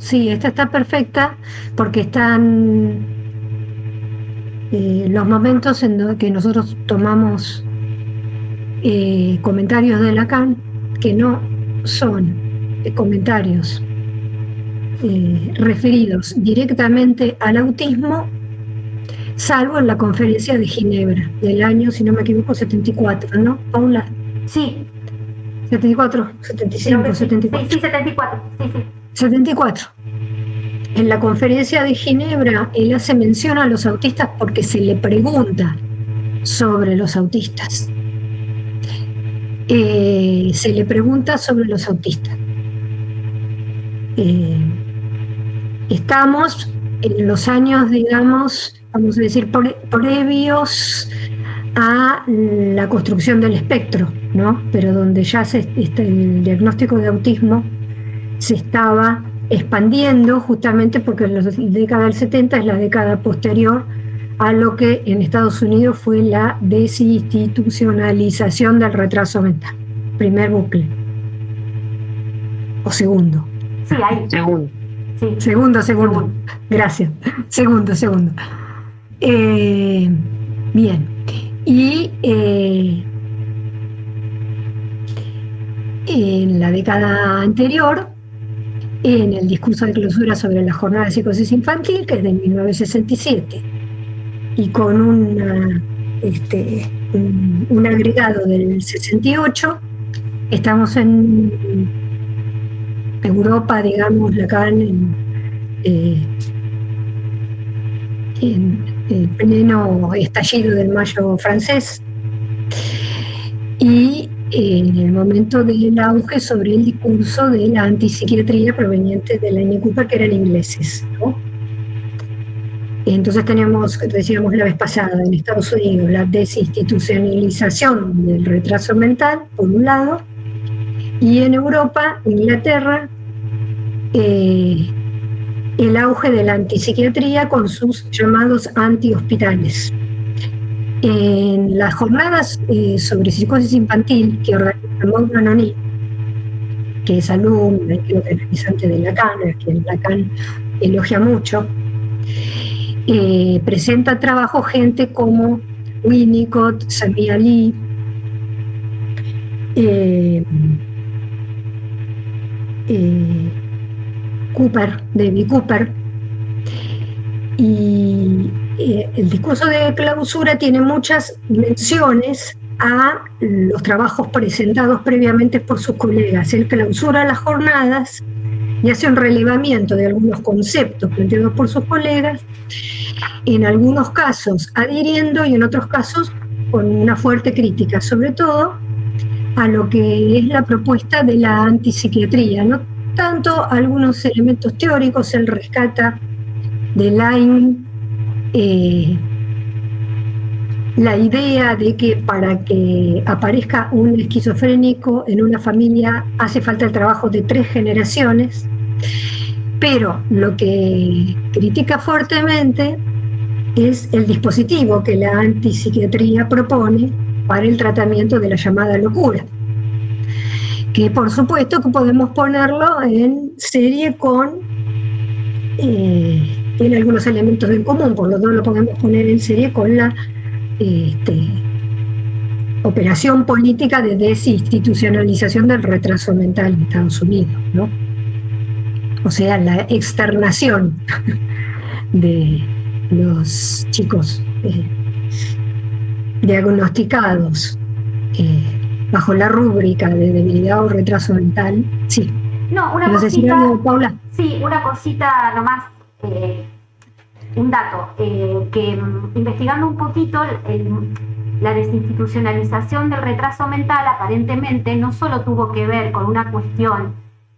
sí, esta está perfecta porque están los momentos en los que nosotros tomamos comentarios de Lacan que no son comentarios referidos directamente al autismo, salvo en la conferencia de Ginebra del año, si no me equivoco, 74, ¿no, Paula? Sí. 74, 75, 74. Sí, 74, sí. 74. En la conferencia de Ginebra, él hace mención a los autistas porque se le pregunta sobre los autistas. Se le pregunta sobre los autistas. Estamos en los años, digamos, vamos a decir, previos a la construcción del espectro, ¿no? Pero donde ya el diagnóstico de autismo se estaba expandiendo justamente porque la década del 70 es la década posterior a lo que en Estados Unidos fue la desinstitucionalización del retraso mental. Primer bucle. ¿O segundo? Sí, ahí. Segundo. Sí. Segundo. Gracias. Segundo. Bien. Y en la década anterior, en el discurso de clausura sobre la jornada de psicosis infantil, que es de 1967, y con un agregado del 68, estamos en Europa, digamos, Lacan en el pleno estallido del Mayo francés, y en el momento del auge sobre el discurso de la antipsiquiatría proveniente de la Cooper, que eran ingleses, ¿no? Entonces tenemos, decíamos la vez pasada, en Estados Unidos la desinstitucionalización del retraso mental, por un lado, y en Europa, Inglaterra, el auge de la antipsiquiatría con sus llamados antihospitales. En las jornadas sobre psicosis infantil que organiza Maud Mannoni, que es alumna y creo que es realizante de Lacan, a quien Lacan elogia mucho, presenta trabajo gente como Winnicott, Samia Lee, Cooper, David Cooper, y el discurso de clausura tiene muchas menciones a los trabajos presentados previamente por sus colegas. Él clausura las jornadas y hace un relevamiento de algunos conceptos planteados por sus colegas, en algunos casos adhiriendo y en otros casos con una fuerte crítica, sobre todo a lo que es la propuesta de la antipsiquiatría, no tanto algunos elementos teóricos. Él rescata de Lyme la idea de que para que aparezca un esquizofrénico en una familia hace falta el trabajo de 3 generaciones, pero lo que critica fuertemente es el dispositivo que la antipsiquiatría propone para el tratamiento de la llamada locura, que por supuesto que podemos ponerlo en serie con tiene algunos elementos en común, por lo tanto lo podemos poner en serie con la operación política de desinstitucionalización del retraso mental en Estados Unidos, ¿no? O sea, la externación de los chicos diagnosticados bajo la rúbrica de debilidad o retraso mental. Sí. No, una cosita. Decir algo, Paula? Sí, una cosita nomás, un dato, que investigando un poquito la desinstitucionalización del retraso mental aparentemente no solo tuvo que ver con una cuestión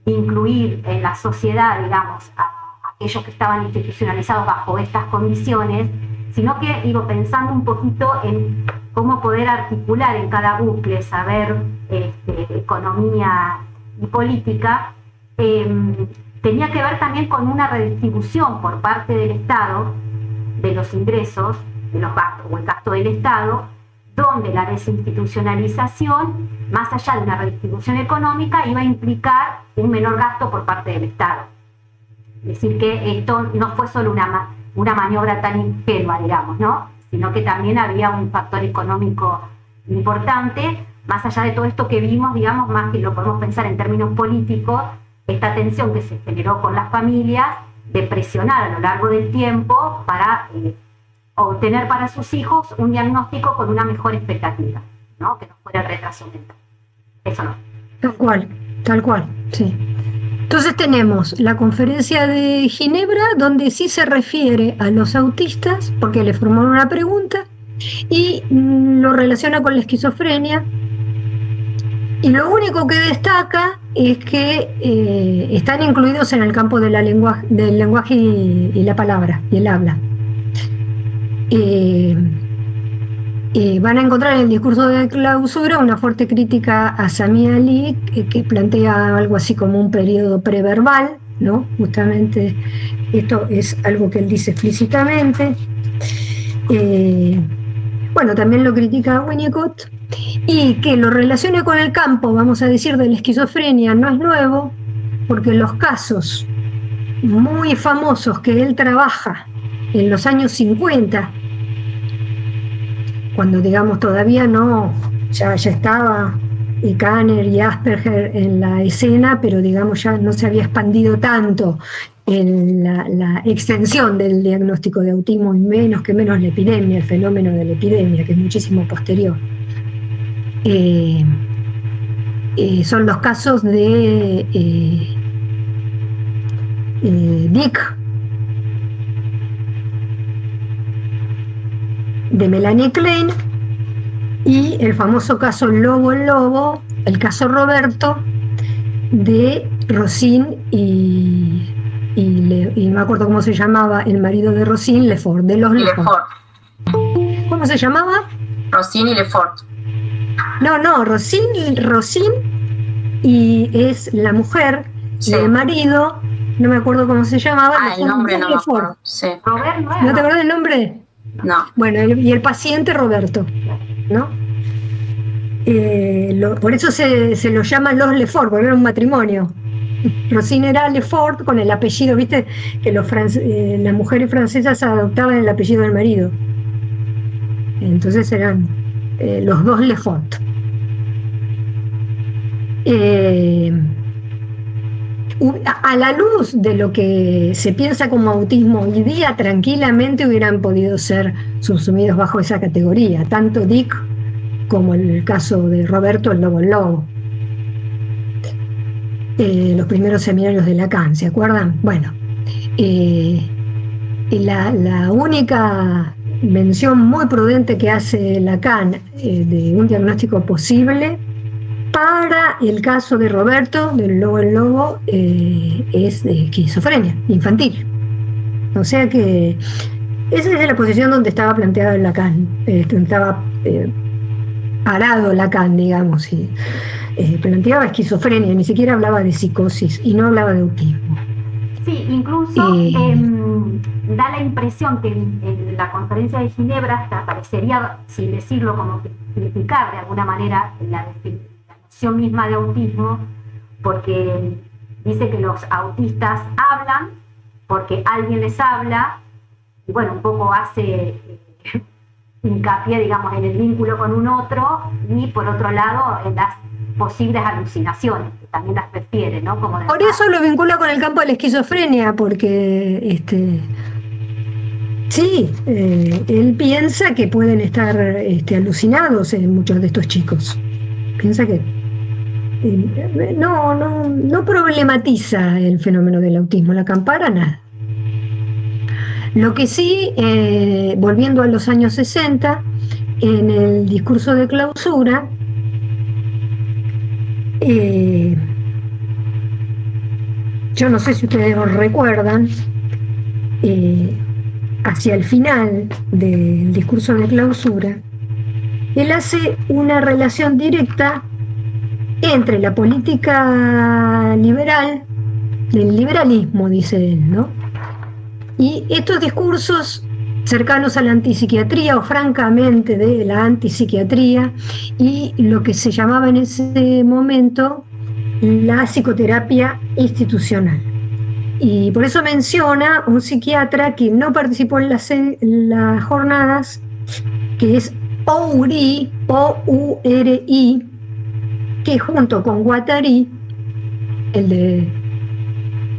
de incluir en la sociedad, digamos, a aquellos que estaban institucionalizados bajo estas condiciones, sino que, pensando un poquito en cómo poder articular en cada bucle saber economía y política, tenía que ver también con una redistribución por parte del Estado de los ingresos, de los gastos o el gasto del Estado, donde la desinstitucionalización, más allá de una redistribución económica, iba a implicar un menor gasto por parte del Estado. decir que esto no fue solo una maniobra tan ingenua, digamos, ¿no? Sino que también había un factor económico importante, más allá de todo esto que vimos, digamos, más que lo podemos pensar en términos políticos, esta tensión que se generó con las familias de presionar a lo largo del tiempo para obtener para sus hijos un diagnóstico con una mejor expectativa, ¿no? Que no fuera el retraso mental. Eso no. Tal cual, sí. Entonces tenemos la conferencia de Ginebra, donde sí se refiere a los autistas, porque le formaron una pregunta, y lo relaciona con la esquizofrenia. Y lo único que destaca es que están incluidos en el campo de del lenguaje y la palabra, y el habla. Van a encontrar en el discurso de clausura una fuerte crítica a Sami Ali, que plantea algo así como un periodo preverbal, ¿no? Justamente esto es algo que él dice explícitamente. Bueno, también lo critica Winnicott, y que lo relacione con el campo, vamos a decir, de la esquizofrenia no es nuevo, porque los casos muy famosos que él trabaja en los años 50, cuando digamos todavía no, ya estaba Kanner y Asperger en la escena, pero digamos ya no se había expandido tanto en la extensión del diagnóstico de autismo, y menos la epidemia, el fenómeno de la epidemia, que es muchísimo posterior. Son los casos de Dick, de Melanie Klein, y el famoso caso Lobo el Lobo, el caso Roberto, de Rosine y no me acuerdo cómo se llamaba el marido de Rosine, Lefort, de los Lefort. ¿Cómo se llamaba? Rosine y Lefort. No, Rosine, y es la mujer, sí, del marido, no me acuerdo cómo se llamaba. El nombre no me acuerdo. Sí. Robert, ¿No te acuerdas del nombre? No. Bueno, y el paciente Roberto, ¿no? Por eso se lo llaman los Lefort, porque era un matrimonio. Rosine era Lefort con el apellido, viste, que las mujeres francesas adoptaban el apellido del marido. Entonces eran los dos Lefort. A la luz de lo que se piensa como autismo hoy día, tranquilamente hubieran podido ser subsumidos bajo esa categoría, tanto Dick como el caso de Roberto el Lobo. Los primeros seminarios de Lacan, ¿se acuerdan? Bueno, la única mención muy prudente que hace Lacan de un diagnóstico posible para el caso de Roberto, del Lobo el Lobo, es de esquizofrenia infantil. O sea que esa es la posición donde estaba planteado Lacan, estaba parado Lacan, digamos, y planteaba esquizofrenia, ni siquiera hablaba de psicosis y no hablaba de autismo. Sí, incluso da la impresión que en la conferencia de Ginebra hasta parecería, sin decirlo, como criticar de alguna manera la definición misma de autismo, porque dice que los autistas hablan porque alguien les habla, y bueno, un poco hace hincapié, digamos, en el vínculo con un otro, y por otro lado en las posibles alucinaciones, que también las refiere, ¿no? Como por eso lo vincula con el campo de la esquizofrenia, porque él piensa que pueden estar alucinados en muchos de estos chicos. Piensa que no problematiza el fenómeno del autismo, Lacan, para nada. Lo que sí, volviendo a los años 60, en el discurso de clausura, yo no sé si ustedes lo recuerdan, hacia el final del discurso de clausura, él hace una relación directa entre la política liberal, del liberalismo, dice él, ¿no? Y estos discursos cercanos a la antipsiquiatría, o francamente de la antipsiquiatría, y lo que se llamaba en ese momento la psicoterapia institucional. Y por eso menciona un psiquiatra que no participó en las jornadas, que es Pouri, O-U-R-I, que junto con Guattari, el de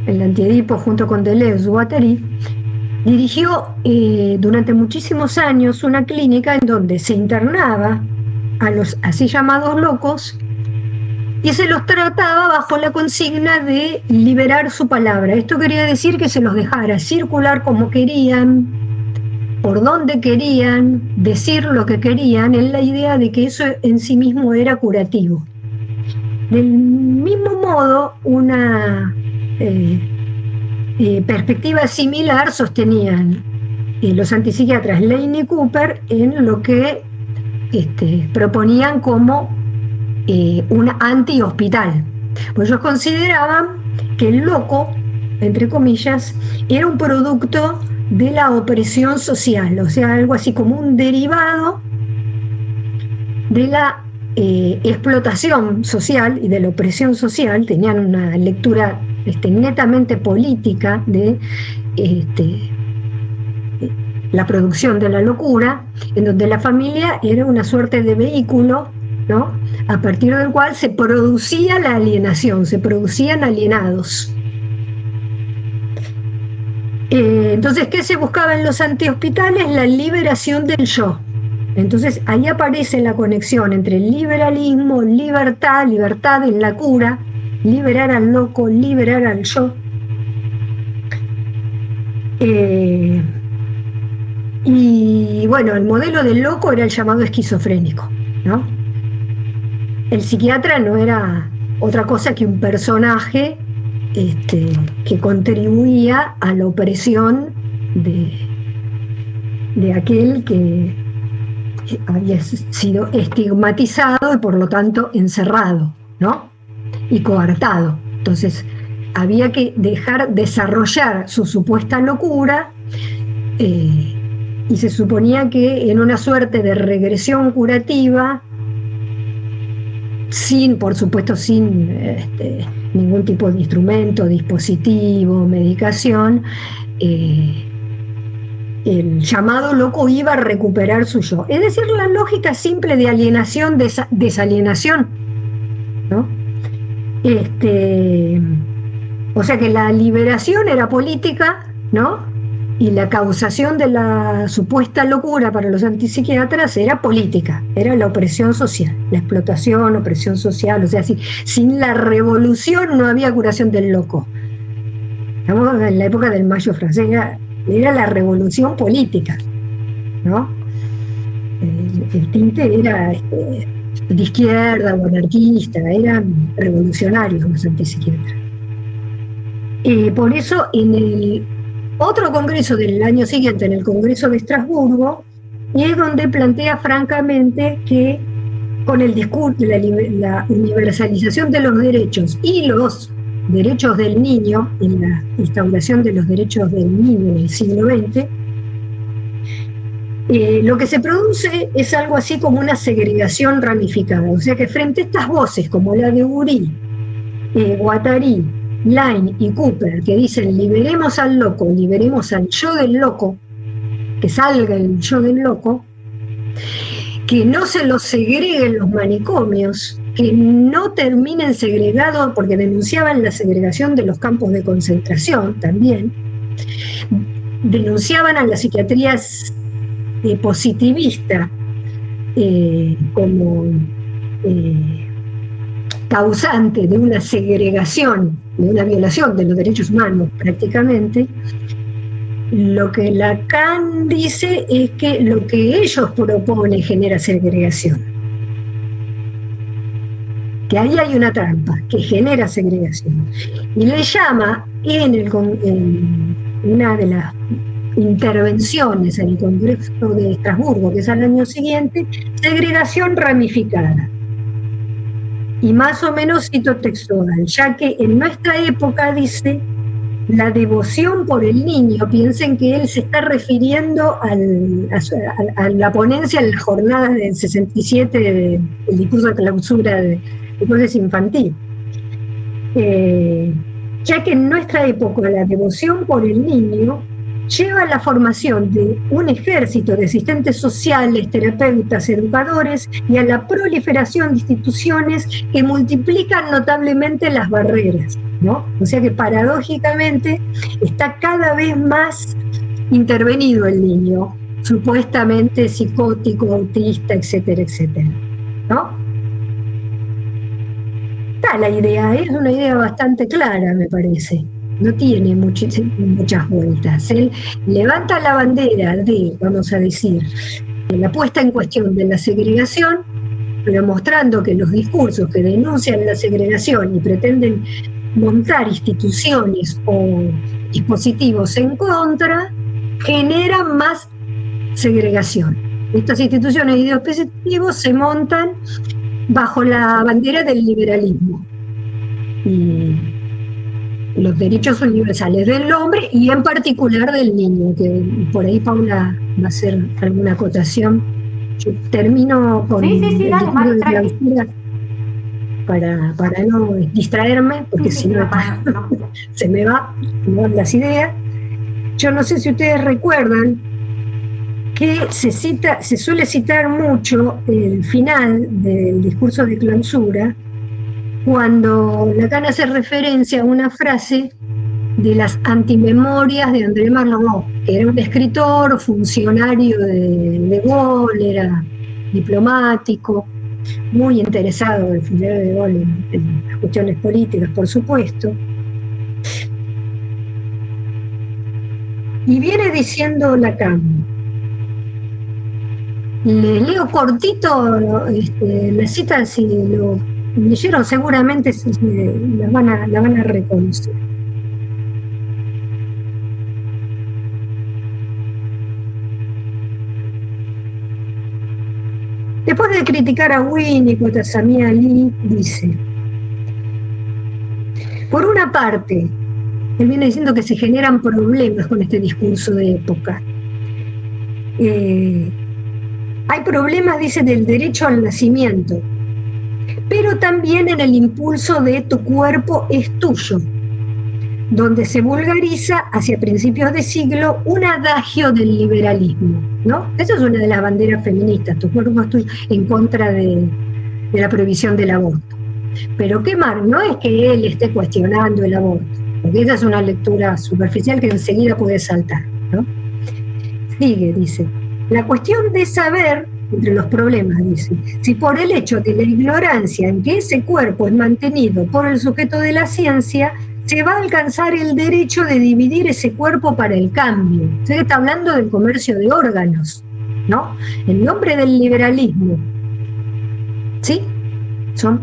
Antiedipo junto con Deleuze-Guattari, dirigió durante muchísimos años una clínica en donde se internaba a los así llamados locos y se los trataba bajo la consigna de liberar su palabra. Esto quería decir que se los dejara circular como querían, por donde querían, decir lo que querían, en la idea de que eso en sí mismo era curativo. Del mismo modo, una perspectiva similar sostenían los antipsiquiatras Lane y Cooper en lo que proponían como un anti-hospital. Pues ellos consideraban que el loco, entre comillas, era un producto de la opresión social, o sea, algo así como un derivado de la explotación social y de la opresión social. Tenían una lectura netamente política de la producción de la locura, en donde la familia era una suerte de vehículo, ¿no?, a partir del cual se producía la alienación, se producían alienados. Entonces, ¿qué se buscaba en los antihospitales? La liberación del yo. Entonces, ahí aparece la conexión entre el liberalismo, libertad en la cura, liberar al loco, liberar al yo. Y bueno, el modelo del loco era el llamado esquizofrénico, ¿no? El psiquiatra no era otra cosa que un personaje que contribuía a la opresión de aquel que había sido estigmatizado y por lo tanto encerrado, ¿no?, y coartado. Entonces había que dejar desarrollar su supuesta locura, y se suponía que en una suerte de regresión curativa, por supuesto sin ningún tipo de instrumento, dispositivo, medicación, el llamado loco iba a recuperar su yo. Es decir, la lógica simple de alienación, desalienación, ¿no? O sea que la liberación era política, ¿no?, y la causación de la supuesta locura para los antipsiquiatras era política, era la opresión social, la explotación, opresión social. O sea, sin la revolución no había curación del loco. Estamos en la época del Mayo francés, era la revolución política, ¿no? El tinte era de izquierda o anarquista, eran revolucionarios los antipsiquiatras. Por eso en el otro congreso del año siguiente, en el Congreso de Estrasburgo, es donde plantea francamente que con el discurso de la universalización de los derechos y los derechos del niño, en la instauración de los derechos del niño en el siglo XX, lo que se produce es algo así como una segregación ramificada. O sea que frente a estas voces como la de Uri, Guattari, Lane y Cooper, que dicen liberemos al loco, liberemos al yo del loco, que salga el yo del loco, que no se los segreguen los manicomios, que no terminen segregados, porque denunciaban la segregación de los campos de concentración también, denunciaban a la psiquiatría positivista como causante de una segregación, de una violación de los derechos humanos prácticamente. Lo que Lacan dice es que lo que ellos proponen genera segregación, que ahí hay una trampa que genera segregación, y le llama en una de las intervenciones en el Congreso de Estrasburgo, que es al año siguiente, segregación ramificada. Y más o menos cito textual, ya que en nuestra época, dice, la devoción por el niño, piensen que él se está refiriendo a la ponencia en las jornadas del 67 del discurso de clausura de cosas infantil. ya que en nuestra época la devoción por el niño lleva a la formación de un ejército de asistentes sociales, terapeutas, educadores y a la proliferación de instituciones que multiplican notablemente las barreras, ¿no? O sea que paradójicamente está cada vez más intervenido el niño, supuestamente psicótico, autista, etcétera, etcétera, ¿no? Está la idea, es una idea bastante clara, me parece. No tiene muchas vueltas. Él levanta la bandera de, vamos a decir, de la puesta en cuestión de la segregación, pero mostrando que los discursos que denuncian la segregación y pretenden montar instituciones o dispositivos en contra, generan más segregación. Estas instituciones y dispositivos se montan bajo la bandera del liberalismo. Y los derechos universales del hombre y en particular del niño, que por ahí Paula va a hacer alguna acotación. Yo termino con para no distraerme, porque si no se me van las ideas. Yo no sé si ustedes recuerdan que se suele citar mucho el final del discurso de clausura, cuando Lacan hace referencia a una frase de las antimemorias de André Malraux, que era un escritor, funcionario de Gaulle, era diplomático, muy interesado, el funcionario de Gaulle, en las cuestiones políticas, por supuesto. Y viene diciendo Lacan, les leo cortito la cita, si lo leyeron seguramente la van a reconocer. Después de criticar a Winnicott, a Sami Ali, dice: por una parte, él viene diciendo que se generan problemas con este discurso de época. Hay problemas, dice, del derecho al nacimiento, pero también en el impulso de tu cuerpo es tuyo, donde se vulgariza hacia principios de siglo un adagio del liberalismo, ¿no? Esa es una de las banderas feministas, tu cuerpo es tuyo, en contra de la prohibición del aborto. Pero qué mal, no es que él esté cuestionando el aborto, porque esa es una lectura superficial que enseguida puede saltar, ¿no? Sigue, dice: la cuestión de saber, entre los problemas, dice, si por el hecho de la ignorancia en que ese cuerpo es mantenido por el sujeto de la ciencia, se va a alcanzar el derecho de dividir ese cuerpo para el cambio. Se está hablando del comercio de órganos, ¿no? En nombre del liberalismo, ¿sí? Son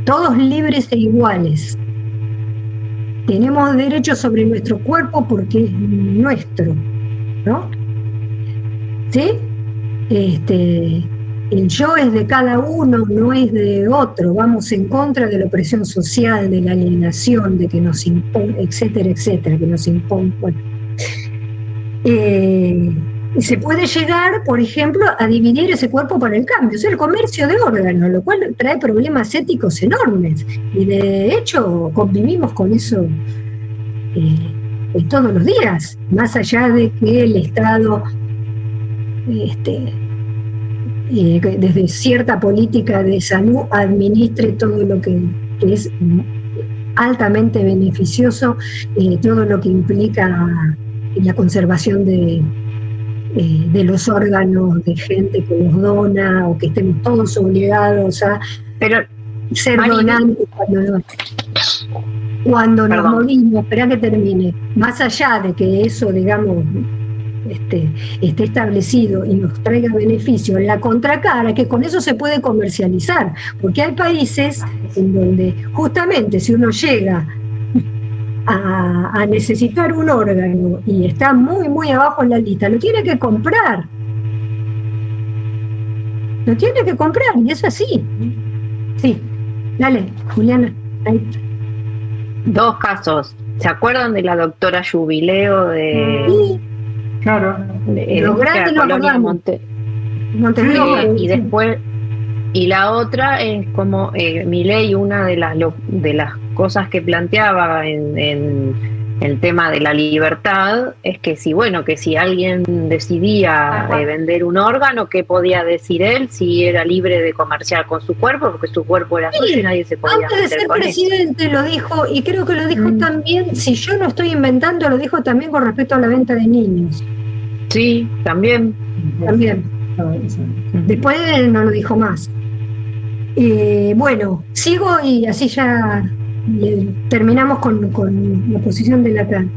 todos libres e iguales. Tenemos derecho sobre nuestro cuerpo porque es nuestro, ¿no? ¿Sí? El yo es de cada uno, no es de otro. Vamos en contra de la opresión social, de la alienación, de que nos impone, etcétera, etcétera, que nos impone. Bueno. Y se puede llegar, por ejemplo, a dividir ese cuerpo para el cambio, o sea, el comercio de órganos, lo cual trae problemas éticos enormes. Y de hecho convivimos con eso todos los días, más allá de que el Estado desde cierta política de salud administre todo lo que es altamente beneficioso, todo lo que implica la conservación de los órganos de gente que los dona, o que estemos todos obligados a ser donantes cuando nos morimos. Esperá que termine. Más allá de que eso, digamos, esté establecido y nos traiga beneficio, en la contracara, que con eso se puede comercializar, porque hay países en donde justamente si uno llega a necesitar un órgano y está muy, muy abajo en la lista, lo tiene que comprar. Lo tiene que comprar, y es así. Sí, dale, Juliana. Ahí. Dos casos. ¿Se acuerdan de la doctora Jubileo de... Sí. Claro. Los grandes lo acordamos. Y después, y la otra es como Milei, una de las cosas que planteaba en el tema de la libertad es que si, bueno, que si alguien decidía vender un órgano, ¿qué podía decir él? Si era libre de comerciar con su cuerpo, porque su cuerpo era suyo y nadie se podía antes de ser presidente lo dijo, y creo que lo dijo también, si yo no estoy inventando, lo dijo también con respecto a la venta de niños. Sí, también. Después no lo dijo más. Bueno, sigo y así ya terminamos con la posición de Lacan.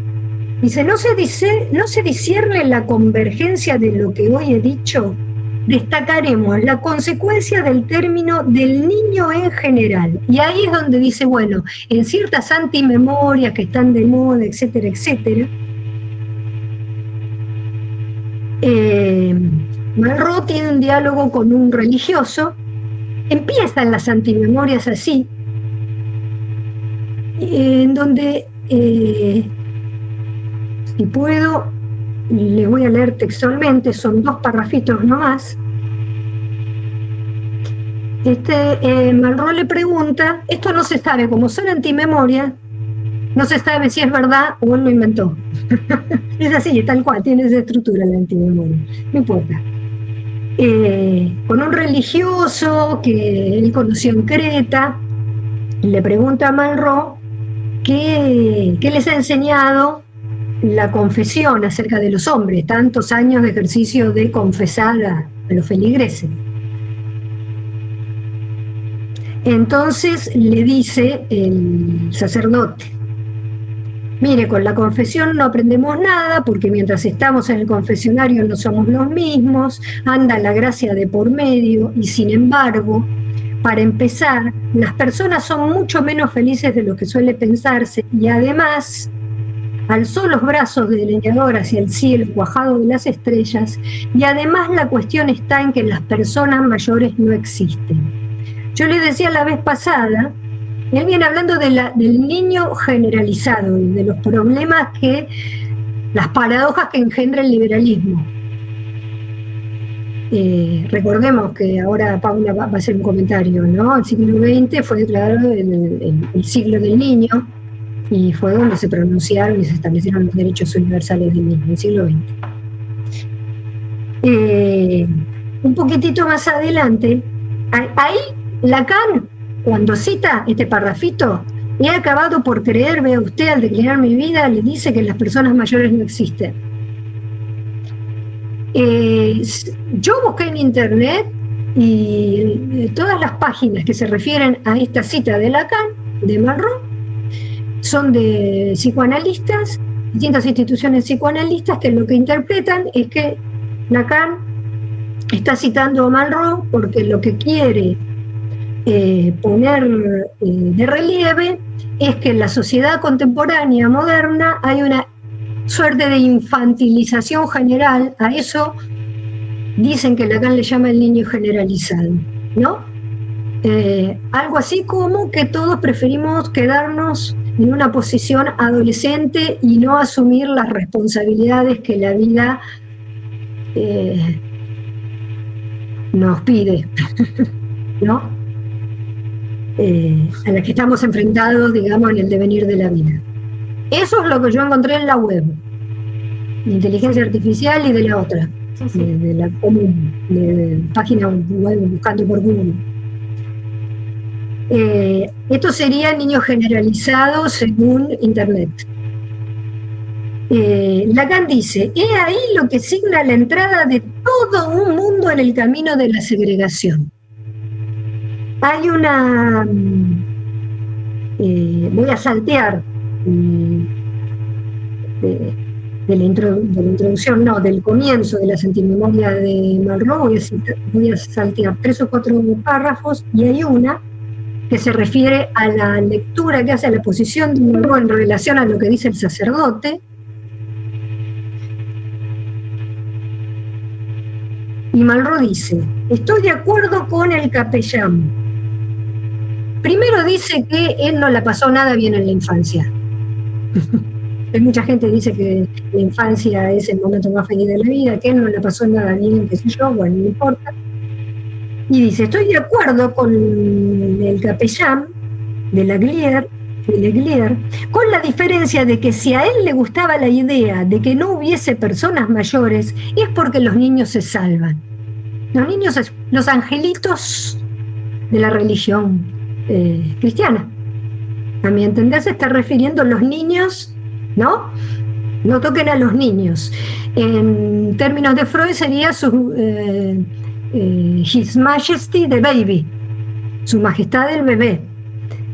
Dice, no se discierne la convergencia de lo que hoy he dicho, destacaremos la consecuencia del término del niño en general. Y ahí es donde dice, bueno, en ciertas antimemorias que están de moda, etcétera, etcétera, Malraux tiene un diálogo con un religioso. Empiezan las antimemorias así, en donde, si puedo, les voy a leer textualmente, son 2 parrafitos nomás. Malraux le pregunta, esto no se sabe, como son antimemorias, no se sabe si es verdad o él lo inventó. Es así, tal cual, tiene esa estructura la antimemoria, no importa. Con un religioso que él conoció en Creta, le pregunta a Malraux qué les ha enseñado la confesión acerca de los hombres, tantos años de ejercicio de confesar a los feligreses. Entonces le dice el sacerdote, mire, con la confesión no aprendemos nada, porque mientras estamos en el confesionario no somos los mismos, anda la gracia de por medio, y sin embargo, para empezar, las personas son mucho menos felices de lo que suele pensarse, y además, alzó los brazos de leñador hacia el cielo cuajado de las estrellas, y además la cuestión está en que las personas mayores no existen. Yo les decía la vez pasada, él viene hablando del niño generalizado y de los problemas las paradojas que engendra el liberalismo. Recordemos que ahora Paula va a hacer un comentario, ¿no? El siglo XX fue declarado el siglo del niño y fue donde se pronunciaron y se establecieron los derechos universales del niño, el siglo XX. Un poquitito más adelante, ahí Lacan, cuando cita este parrafito, he acabado por creer, vea usted, al declinar mi vida, le dice que las personas mayores no existen. Yo busqué en internet y todas las páginas que se refieren a esta cita de Lacan, de Malraux, son de psicoanalistas, distintas instituciones psicoanalistas que lo que interpretan es que Lacan está citando a Malraux porque lo que quiere poner de relieve es que en la sociedad contemporánea moderna hay una suerte de infantilización general. A eso dicen que Lacan le llama el niño generalizado, ¿no? Algo así como que todos preferimos quedarnos en una posición adolescente y no asumir las responsabilidades que la vida nos pide, ¿no? A las que estamos enfrentados, digamos, en el devenir de la vida. Eso es lo que yo encontré en la web, de inteligencia artificial y de la otra, sí. De la común, de página web buscando por Google. Esto sería niño generalizado según Internet. Lacan dice, he ahí lo que signa la entrada de todo un mundo en el camino de la segregación. Hay una... voy a saltear de la introducción, no, del comienzo de la antimemoria de Malraux, voy a saltear 3 o 4 párrafos, y hay una que se refiere a la lectura que hace a la posición de Malraux en relación a lo que dice el sacerdote. Y Malraux dice, estoy de acuerdo con el capellán. Primero dice que él no la pasó nada bien en la infancia. Mucha gente dice que la infancia es el momento más feliz de la vida, que él no la pasó nada bien, qué sé yo, bueno, no importa. Y dice, estoy de acuerdo con el capellán de la Glier, Leglier, con la diferencia de que si a él le gustaba la idea de que no hubiese personas mayores, es porque los niños se salvan. Los niños, los angelitos de la religión cristiana. A mi entender se está refiriendo a los niños, ¿no? No toquen a los niños. En términos de Freud sería His Majesty the Baby, su majestad del bebé.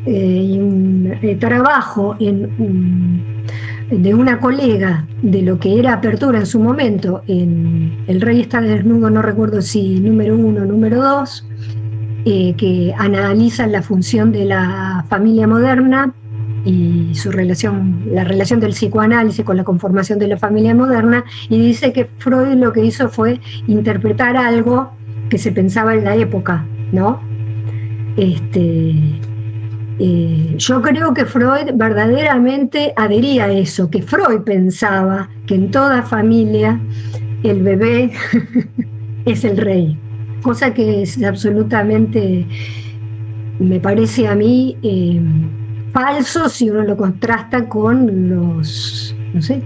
Un trabajo de una colega de lo que era Apertura en su momento, en El Rey está desnudo, no recuerdo si número 1 o número 2, que analiza la función de la familia moderna y su relación, la relación del psicoanálisis con la conformación de la familia moderna, y dice que Freud lo que hizo fue interpretar algo que se pensaba en la época, ¿no? Yo creo que Freud verdaderamente adhería a eso, que Freud pensaba que en toda familia el bebé es el rey, cosa que es absolutamente, me parece a mí, falso si uno lo contrasta con los, no sé,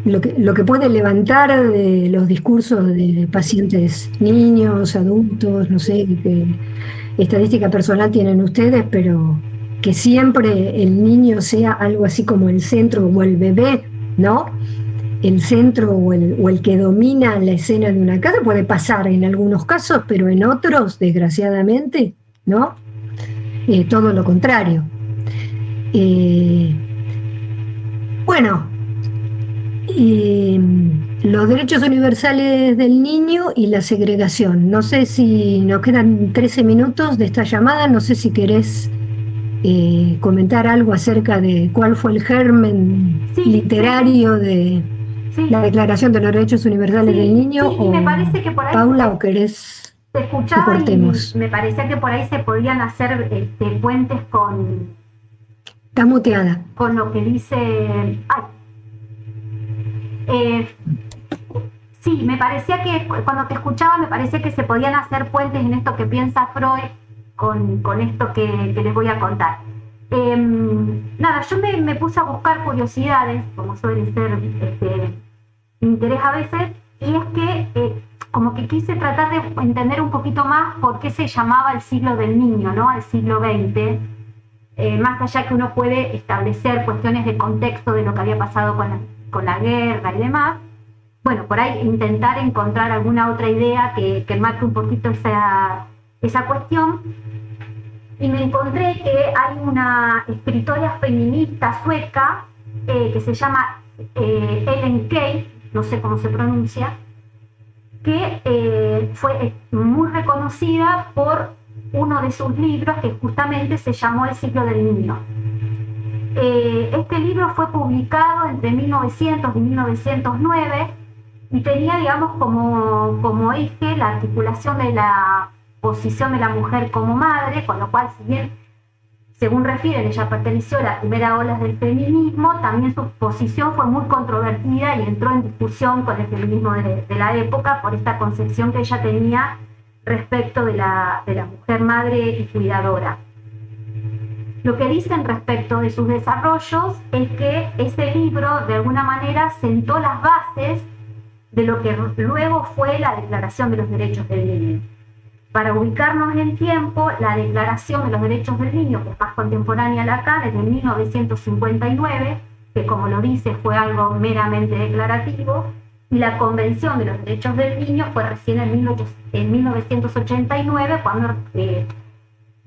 lo que puede levantar de los discursos de pacientes niños, adultos, no sé, qué estadística personal tienen ustedes, pero que siempre el niño sea algo así como el centro, o el bebé, ¿no? El centro o el que domina la escena de una casa. Puede pasar en algunos casos, pero en otros, desgraciadamente, ¿no? Todo lo contrario. Bueno, los derechos universales del niño y la segregación. No sé si nos quedan 13 minutos de esta llamada, no sé si querés comentar algo acerca de cuál fue el germen literario de la Declaración de los Derechos Universales del Niño, o me parece que por ahí, Paula, o querés te escuchaba que cortemos. Y me parecía que por ahí se podían hacer puentes con... Está muteada. Con lo que dice... sí, me parecía que cuando te escuchaba me parecía que se podían hacer puentes en esto que piensa Freud con esto que les voy a contar. Nada, yo me puse a buscar curiosidades, como suele ser mi interés a veces, y es que como que quise tratar de entender un poquito más por qué se llamaba el siglo del niño, ¿no? El siglo XX, más allá que uno puede establecer cuestiones de contexto de lo que había pasado con la guerra y demás. Bueno, por ahí intentar encontrar alguna otra idea que marque un poquito esa cuestión. Y me encontré que hay una escritora feminista sueca que se llama Ellen Key, no sé cómo se pronuncia, que fue muy reconocida por uno de sus libros que justamente se llamó El siglo del niño. Este libro fue publicado entre 1900 y 1909 y tenía, digamos, como eje la articulación de la posición de la mujer como madre, con lo cual, si bien, según refieren, ella perteneció a la primera ola del feminismo, también su posición fue muy controvertida y entró en discusión con el feminismo de la época por esta concepción que ella tenía respecto de la mujer madre y cuidadora. Lo que dicen respecto de sus desarrollos es que ese libro de alguna manera sentó las bases de lo que luego fue la Declaración de los Derechos del Niño. Para ubicarnos en tiempo, la Declaración de los Derechos del Niño, que es más contemporánea a la acá, desde 1959, que como lo dice fue algo meramente declarativo, y la Convención de los Derechos del Niño fue recién en 1989 cuando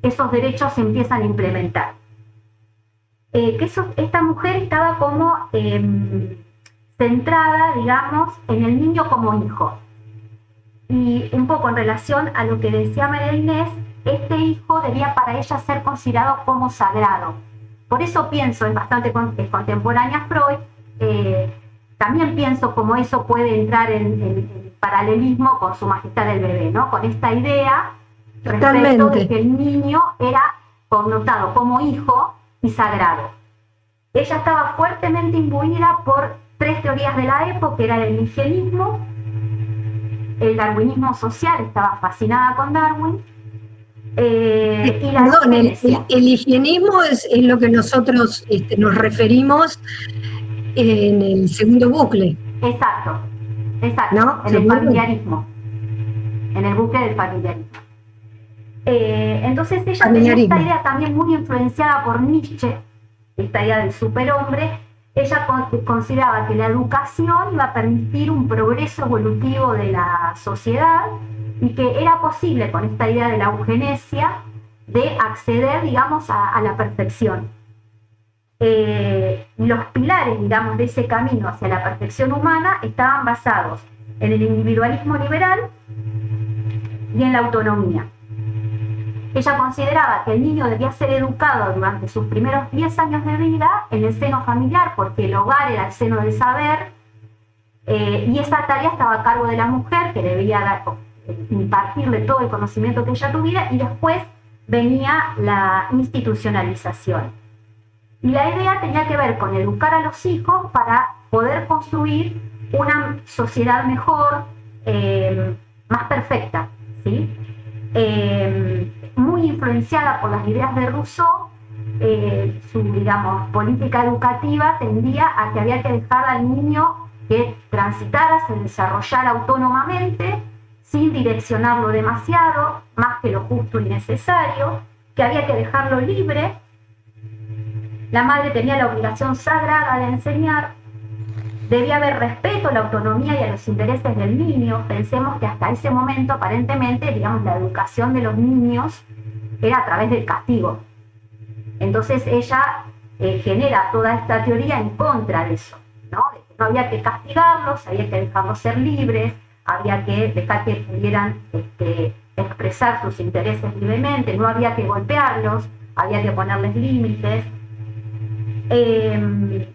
esos derechos se empiezan a implementar. Esta mujer estaba como centrada, digamos, en el niño como hijo. Y un poco en relación a lo que decía María Inés, este hijo debía para ella ser considerado como sagrado. Por eso pienso, es bastante contemporánea a Freud, también pienso cómo eso puede entrar en paralelismo con Su Majestad del Bebé, ¿no? Con esta idea respecto de que el niño era connotado como hijo y sagrado. Ella estaba fuertemente imbuida por tres teorías de la época, que era el higienismo, el darwinismo social, estaba fascinada con Darwin, Y la Perdón, el higienismo es lo que nosotros nos referimos en el segundo bucle. Exacto, ¿No? en el familiarismo, en el bucle del familiarismo. Entonces ella tenía esta idea también muy influenciada por Nietzsche, esta idea del superhombre. Ella consideraba que la educación iba a permitir un progreso evolutivo de la sociedad y que era posible con esta idea de la eugenesia de acceder, digamos, a la perfección. Los pilares, digamos, de ese camino hacia la perfección humana estaban basados en el individualismo liberal y en la autonomía. Ella consideraba que el niño debía ser educado durante sus primeros 10 años de vida en el seno familiar, porque el hogar era el seno del saber, y esa tarea estaba a cargo de la mujer, que debía impartirle todo el conocimiento que ella tuviera, y después venía la institucionalización. Y la idea tenía que ver con educar a los hijos para poder construir una sociedad mejor, más perfecta, ¿sí? Muy influenciada por las ideas de Rousseau, su, digamos, política educativa tendía a que había que dejar al niño que transitara, se desarrollara autónomamente, sin direccionarlo demasiado, más que lo justo y necesario, que había que dejarlo libre. La madre tenía la obligación sagrada de enseñar. Debía haber respeto a la autonomía y a los intereses del niño. Pensemos que hasta ese momento, aparentemente, digamos, la educación de los niños era a través del castigo. Entonces ella genera toda esta teoría en contra de eso, ¿no? De que no había que castigarlos, había que dejarlos ser libres, había que dejar que pudieran expresar sus intereses libremente, no había que golpearlos, había que ponerles límites. En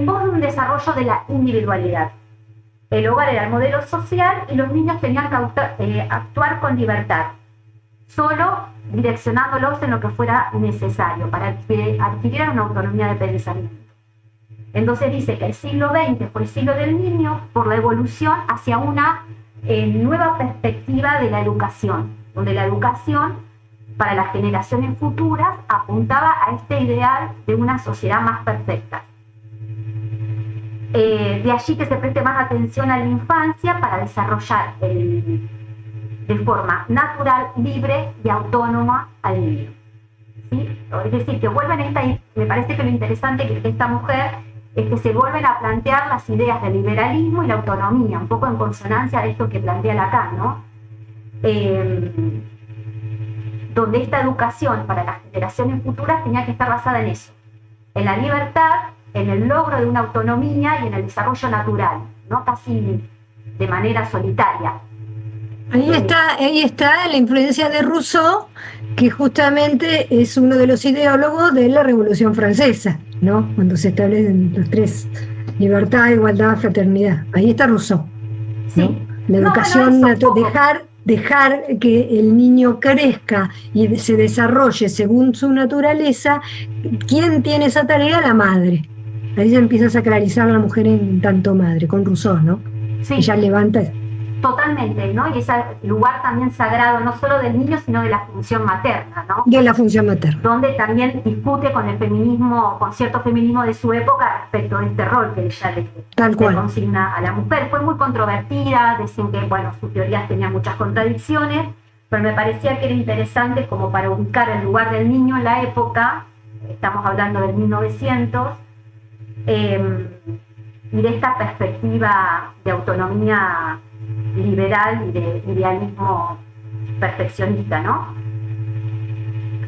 pos de un desarrollo de la individualidad. El hogar era el modelo social y los niños tenían que actuar con libertad, solo direccionándolos en lo que fuera necesario para que adquirieran una autonomía de pensamiento. Entonces dice que el siglo XX fue el siglo del niño por la evolución hacia una nueva perspectiva de la educación, donde la educación para las generaciones futuras apuntaba a este ideal de una sociedad más perfecta. De allí que se preste más atención a la infancia para desarrollar de forma natural, libre y autónoma al niño. ¿Sí? Es decir, que vuelven me parece que lo interesante de esta mujer es que se vuelven a plantear las ideas del liberalismo y la autonomía, un poco en consonancia de esto que plantea Lacan, ¿no? Donde esta educación para las generaciones futuras tenía que estar basada en eso, en la libertad, en el logro de una autonomía y en el desarrollo natural, no casi de manera solitaria. Ahí está la influencia de Rousseau, que justamente es uno de los ideólogos de la Revolución Francesa, ¿no? Cuando se establecen los tres: libertad, igualdad, fraternidad. Ahí está Rousseau, ¿no? Sí. La educación, dejar que el niño crezca y se desarrolle según su naturaleza. ¿Quién tiene esa tarea? La madre. Ahí se empieza a sacralizar a la mujer en tanto madre, con Rousseau, ¿no? Sí. Ella levanta. Totalmente, ¿no? Y ese lugar también sagrado, no solo del niño, sino de la función materna, ¿no? De la función materna. Donde también discute con el feminismo, con cierto feminismo de su época respecto de este rol que ella le consigna a la mujer. Fue muy controvertida, decían que, bueno, sus teorías tenían muchas contradicciones, pero me parecía que era interesante como para ubicar el lugar del niño en la época, estamos hablando del 1900, y de esta perspectiva de autonomía liberal y de idealismo perfeccionista, ¿no?